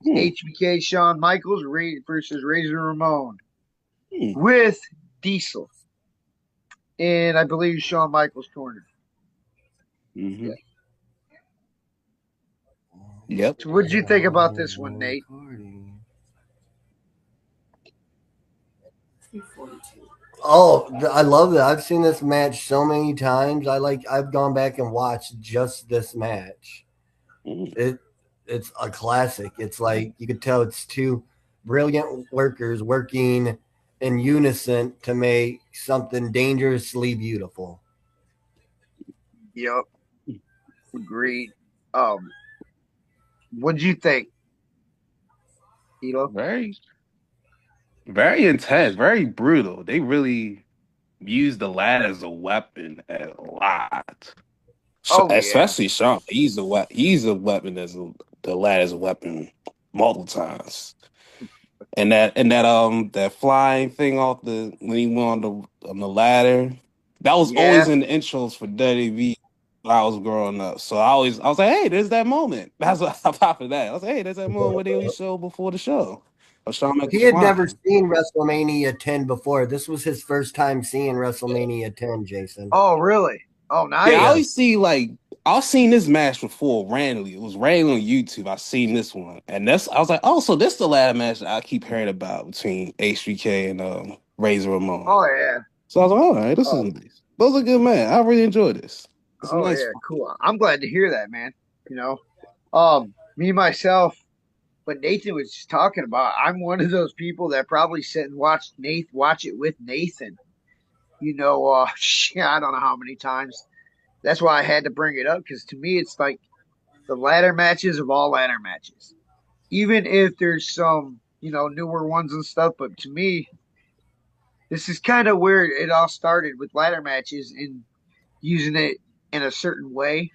Hmm, HBK Shawn Michaels versus Razor Ramon hmm, with Diesel in, I believe, Shawn Michaels' corner. hmm. Yeah. Yep. So, what did you think about this one, Nate? Oh, I love that. I've seen this match so many times. I've gone back and watched just this match. Hmm. It's a classic. It's like you could tell it's two brilliant workers working in unison to make something dangerously beautiful. Yep, agreed. Um, what did you think, Elo? Very, very intense, very brutal. They really used the lad as a weapon a lot. Oh yeah, Especially Sean, he's a weapon. He's a weapon the lad as a weapon multiple times. And that flying thing off the when he went on the ladder, that was yeah. always in the intros for WWE when I was growing up. So I was like, hey, there's that moment. That's what I popped for that. I was like, hey, there's that moment where they always show before the show of Shawn He Michaels had never flying. seen WrestleMania 10 before. This was his first time seeing WrestleMania 10, Jason. Oh really? Oh Yeah, I nice. Yeah. always see like I've seen this match before randomly. It was randomly on YouTube. I seen this one, and that's I was like, oh, so this the ladder match that I keep hearing about between HBK and Razor Ramon. Oh yeah. So I was like, all right, this is Oh nice. Those are good, man. I really enjoyed this. It's a oh nice yeah. one. Cool. I'm glad to hear that, man. You know, me myself. What Nathan was just talking about, I'm one of those people that probably sit and watch it with Nathan. I don't know how many times. That's why I had to bring it up because to me, it's like the ladder matches of all ladder matches. Even if there's some, newer ones and stuff, but to me, this is kind of where it all started with ladder matches and using it in a certain way,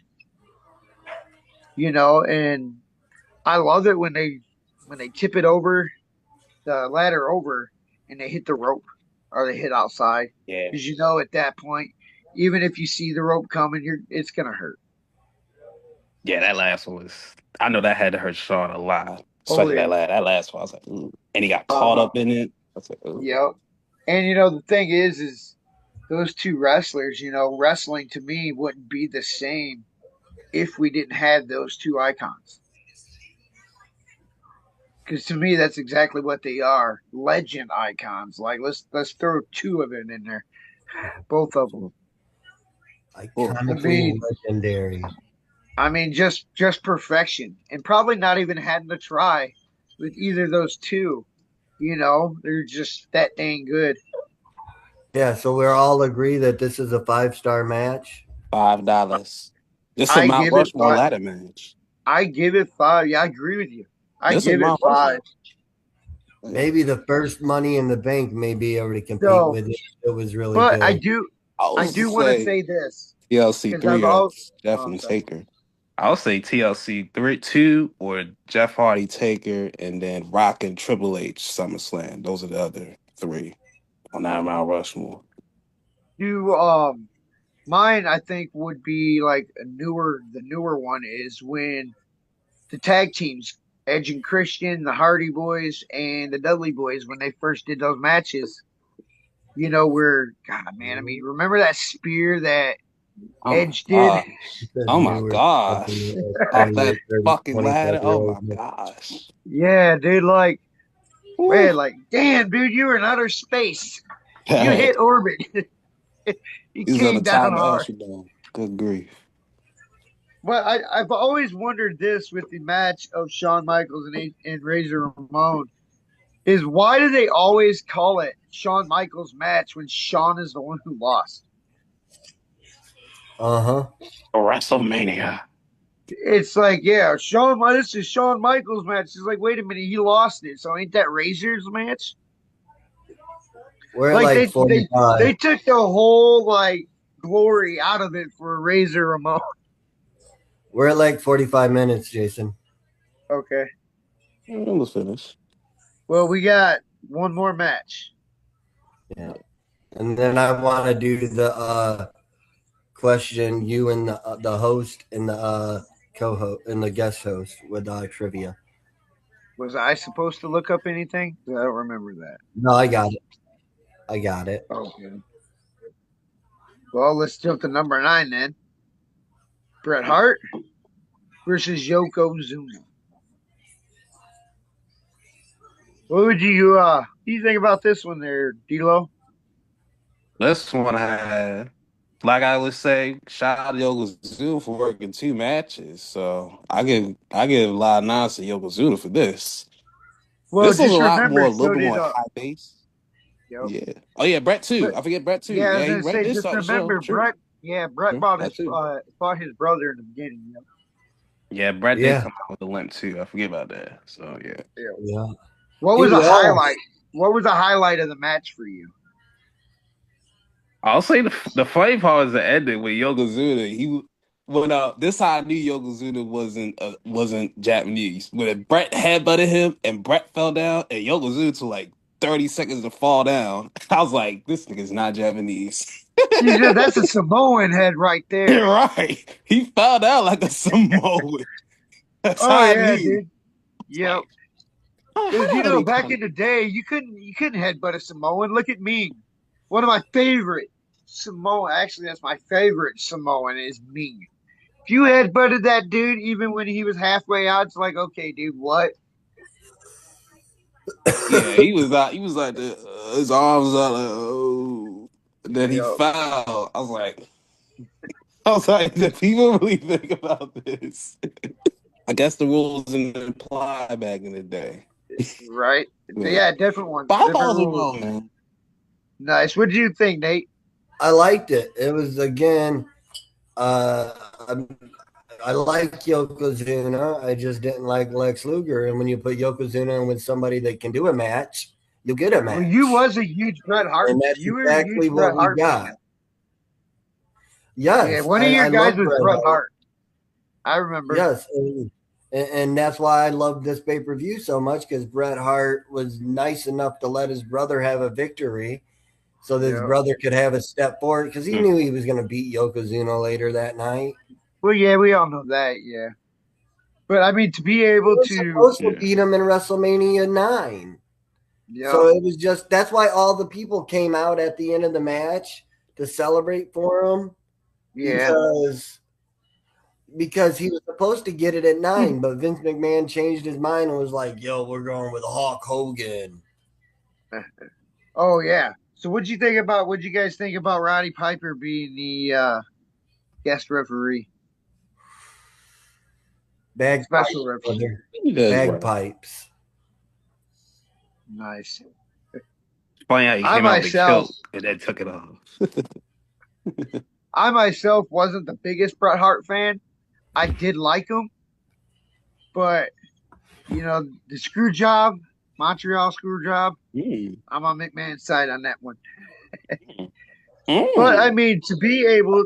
and I love it when they tip it over the ladder over and they hit the rope or they hit outside Yeah, because at that point, even if you see the rope coming, it's gonna hurt. yeah. That last one was. I know that had to hurt Sean a lot, Oh especially yeah. that last one. I was like, ooh. And he got caught Uh-huh. up in it. I was like, ooh. Yep. And the thing is those two wrestlers, wrestling to me wouldn't be the same if we didn't have those two icons. Because to me, that's exactly what they are, legend icons. Like let's throw two of them in there, both of them. Cool. I Iconically mean, legendary. just perfection, and probably not even having to try with either of those two. They're just that dang good. Yeah, so we're all agree that this is a 5-star match. $5. This is a I Mount give it Rushmore five. ladder match. I give it five. Yeah, I agree with you. I This is give it Mount five. Rushmore. Yeah. Maybe the first Money in the Bank may be able to compete So, with it. It was really but I good. do, I I was do want to say say this TLC because I've three or always. Jeff Oh, and sorry. Taker. I'll say TLC 2 or Jeff Hardy Taker and then Rock and Triple H SummerSlam. Those are the other three on that Mount Rushmore. Do mine I think would be like a newer. The newer one is when the tag teams Edge and Christian, the Hardy Boys, and the Dudley Boys when they first did those matches. You know, where God, man, I mean, remember that spear that Oh my Edge did? gosh. The Oh my newer stuff in gosh. the Off that 28, 30, fucking 25 ladder. year Oh my old. gosh. Yeah, dude, like, Woo. man, like, damn, dude, you were in outer space. You He's hit orbit. You on the came down top of hard. Astrodome. Good grief. Well, I've always wondered this with the match of Shawn Michaels and Razor Ramon is why do they always call it Shawn Michaels match when Shawn is the one who lost? Uh-huh. WrestleMania. It's like, yeah, this is Shawn Michaels match. It's like, wait a minute, he lost it, so ain't that Razor's match? We're at Like like they they 45. they took the whole like glory out of it for Razor Ramon. We're at like 45 minutes, Jason. Okay, Let's finish. well we got one more match. Yeah. And then I want to do the question you and the host and the co-host and the guest host with trivia. Was I supposed to look up anything? I don't remember that. No, I got it. I got it. Okay. Well, let's jump to number 9 then. Bret Hart versus Yokozuna. What would what do you think about this one there, D'Lo? This one had, like I would say, shout out to Yokozuna for working 2 matches. So I give a lot of nods to Yokozuna for this. Well, This was a just a remember, little so bit did more high base. yep. Yeah. Oh yeah, Brett too. But I forget Brett too. yeah, I was Yeah, gonna Brett say, did just start the show. remember, True. Brett True. That too. fought his brother in the beginning. Yep. Yeah, Brett did Yeah. come out with a limp too. I forget about that. So yeah. Yeah. Yeah. What He was a highlight? lost. What was the highlight of the match for you? I'll say the funny part was the ending with Yokozuna. This how I knew Yokozuna wasn't Japanese. When Brett headbutted him and Brett fell down and Yokozuna took like 30 seconds to fall down, I was like, this nigga's not Japanese. You said that's a Samoan head right there. You're right. He fell down like a Samoan. That's Oh how I yeah, knew. dude. It's Yep. like, how Because the hell did he back come? in the day, you couldn't headbutt a Samoan. Look at me. One of my favorite Samoan. Actually, that's my favorite Samoan is me. If you headbutted that dude, even when he was halfway out, it's like, okay, dude, what? Yeah, he was out. He was like his arms out. Like, oh, and then he Yep. fell. I was like, do people really think about this? I guess the rules didn't apply back in the day. Right? Yeah. Yeah, different ones, But how different far was it rules. wrong, man? Nice. What did you think, Nate? I liked it. It was again. Uh, I like Yokozuna. I just didn't like Lex Luger. And when you put Yokozuna in with somebody that can do a match, you'll get a Well, match. you was a huge Bret Hart. And that's You were a huge exactly Bret what we Hart got. fan. Yeah, Yes, one of your I guys love was Bret Bret Hart. Hart. I remember. Yes, and that's why I love this pay per view so much because Bret Hart was nice enough to let his brother have a victory, so that his Yeah. brother could have a step forward because he Hmm. knew he was going to beat Yokozuna later that night. Well, yeah, we all know that. Yeah, but I mean, to be able He was to, supposed to Yeah. beat him in WrestleMania 9. yeah, So it was just that's why all the people came out at the end of the match to celebrate for him yeah, because he was supposed to get it at 9, but Vince McMahon changed his mind and was like, "Yo, we're going with Hulk Hogan." oh yeah. So, what'd you guys think about Roddy Piper being the guest referee, Bagpipes, special referee? brother. He does well. Bagpipes. Nice. Funny how he I came out with a myself, kilt and then took it off. I myself wasn't the biggest Bret Hart fan. I did like him, but the screw job, Montreal screw job. Mm. I'm on McMahon's side on that one. Mm. But I mean, to be able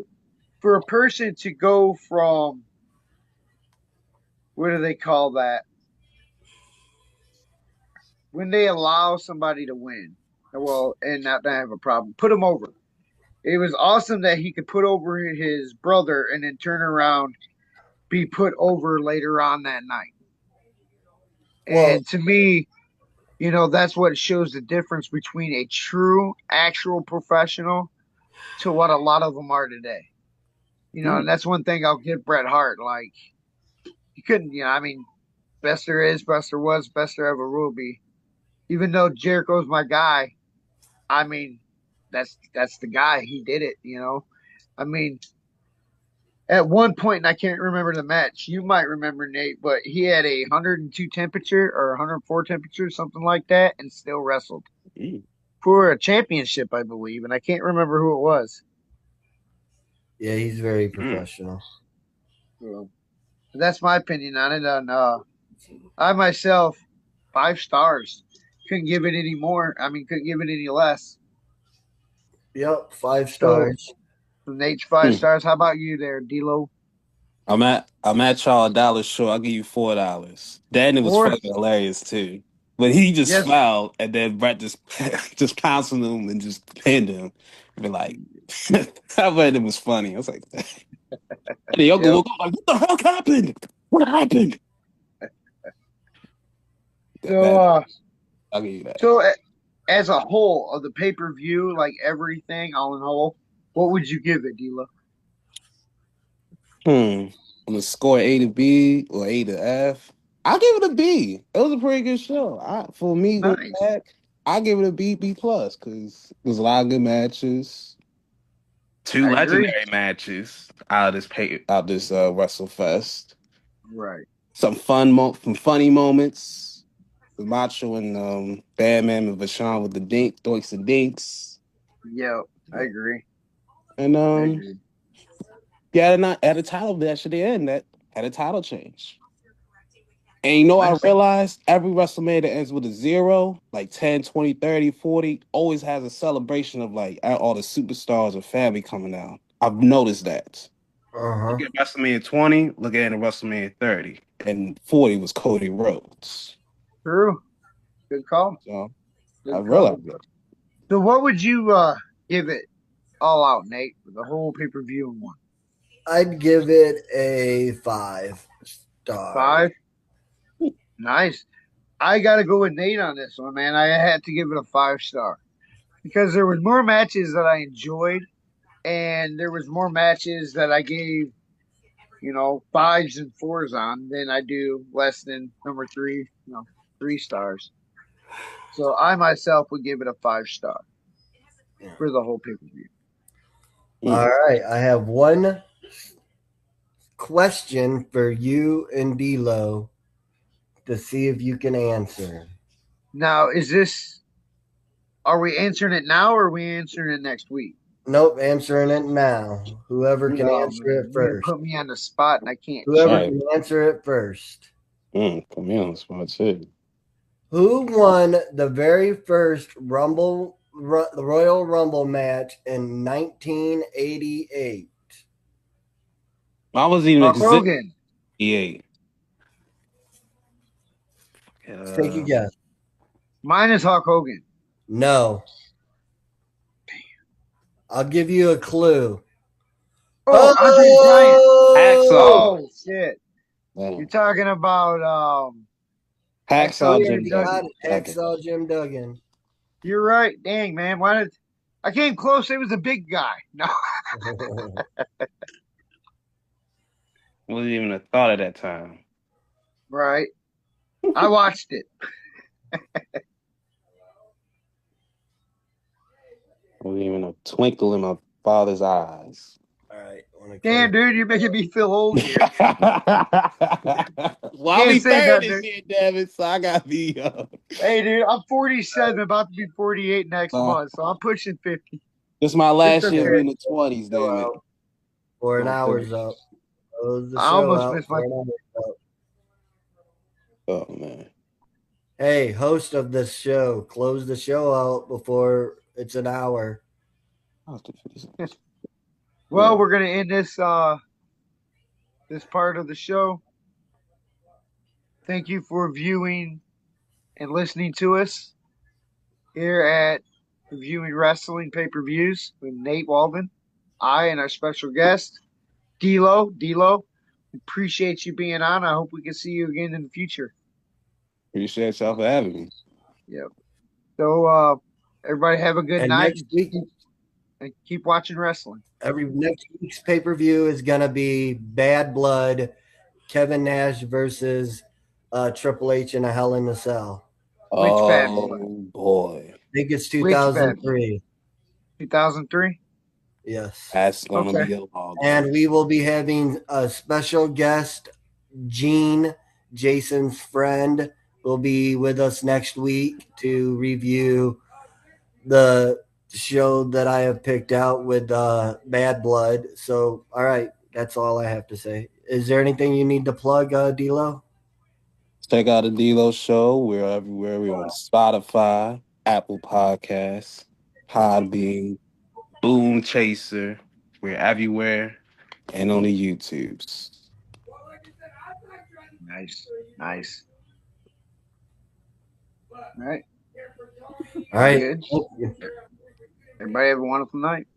for a person to go from what do they call that? When they allow somebody to win, well, and not have a problem, put him over. It was awesome that he could put over his brother and then turn around, be put over later on that night. Well, And to me, that's what shows the difference between a true, actual professional to what a lot of them are today. And that's one thing I'll give Bret Hart. Like, he couldn't, I mean, best there is, best there was, best there ever will be. Even though Jericho's my guy, I mean, that's the guy. He did it. I mean, at one point, and I can't remember the match. You might remember, Nate, but he had a 102 temperature or 104 temperature, something like that, and still wrestled for a championship, I believe. And I can't remember who it was. yeah, he's very professional. So that's my opinion on it. And I myself, 5 stars. Couldn't give it any more. I mean, couldn't give it any less. Yep, 5 So, stars. Nate's 5 stars. How about you there, D'Lo? I'm at y'all $1 short. I'll give you $4. Danny was 4? fucking hilarious too. But he just Yes. smiled and then Brett just just pounced on him and just pinned him. Be like I thought it was funny. I was like, and the yoga Yep. woke up like, what the fuck happened? What happened? So, I'll give you that. so as a whole of the pay per view, like everything all in whole, what would you give it, D'Lo? I'm gonna score A to B or A to F. I'll give it a B. It was a pretty good show. For me, going Nice. back, I'll give it a B, B plus, because there's a lot of good matches. Two I agree. legendary matches out this WrestleFest. Right. Some funny moments. The Macho and Bandman and Vachon with the doinks and dinks. Yep. I agree. And I agree. yeah, at a title match at the end that had a title change. And I Nice. realized every WrestleMania that ends with a 0, like 10, 20, 30, 40, always has a celebration of like all the superstars or family coming out. I've noticed that. Uh-huh. Look at WrestleMania 20, look at it in WrestleMania 30. And 40 was Cody Rhodes. True. Good call. So I Good call. realized that. So, what would you give it all out, Nate, for the whole pay per view in one? I'd give it a 5 star. 5. Nice. I got to go with Nate on this one, man. I had to give it a 5 star because there was more matches that I enjoyed, and there was more matches that I gave, 5s and 4s on than I do less than number 3, 3 stars. So I myself would give it a 5 star for the whole pay per view. All right, I have one question for you and D'Lo to see if you can answer. Now, are we answering it now or are we answering it next week? Nope, answering it now. Whoever can Oh, answer man, it you first. put me on the spot and I can't. Whoever Right. can answer it first. Come in on the spot too. Who won the very first Royal Rumble match in 1988? I wasn't even Hulk exist. Hogan. 88. Take a guess. Mine is Hulk Hogan. No. I'll give you a clue. Oh, Andre Bryant. Hacksaw. Oh, shit. Man. You're talking about Hacksaw Hacksaw Jim Jim Duggan. Hacksaw Jim Duggan. You're right. Dang, man. I came close. It was a big guy. No. Wasn't even a thought at that time. Right. I watched it. Wasn't even a twinkle in my father's eyes. All right. Damn, dude, you're making me feel old here. Well, I'll be Can't say 30 this nothing. year, damn it, so I gotta be young. Hey, dude, I'm 47, about to be 48 next Uh, month, so I'm pushing 50. This is my last It's year okay. in the 20s, damn it. For an hour's up. Close the I show almost out missed for my. an hour's up. Oh, man. Hey, host of this show, close the show out before it's an hour. Well, we're gonna end this part of the show. Thank you for viewing and listening to us here at Reviewing Wrestling Pay-Per-Views with Nate Walden, I, and our special guest, D'Lo. D'Lo, appreciate you being on. I hope we can see you again in the future. Appreciate y'all for having me. Yep. So everybody have a good And night next week, and keep watching wrestling. next week's pay per view is gonna be Bad Blood, Kevin Nash versus Triple H in a Hell in a Cell. Which bad Oh blood? boy, I think it's Which bad? 2003. 2003. Yes. that's gonna Okay. be a long And one. we will be having a special guest, Gene, Jason's friend, will be with us next week to review the show that I have picked out with Bad Blood. So, all right, that's all I have to say. Is there anything you need to plug, D'Lo? Check out the D'Lo Show. We're everywhere. We're on Spotify, Apple Podcasts, Podbean, Boom Chaser. We're everywhere and on the YouTubes. Nice. Nice. All right. All Very right. good. Thank you. Everybody have a wonderful night.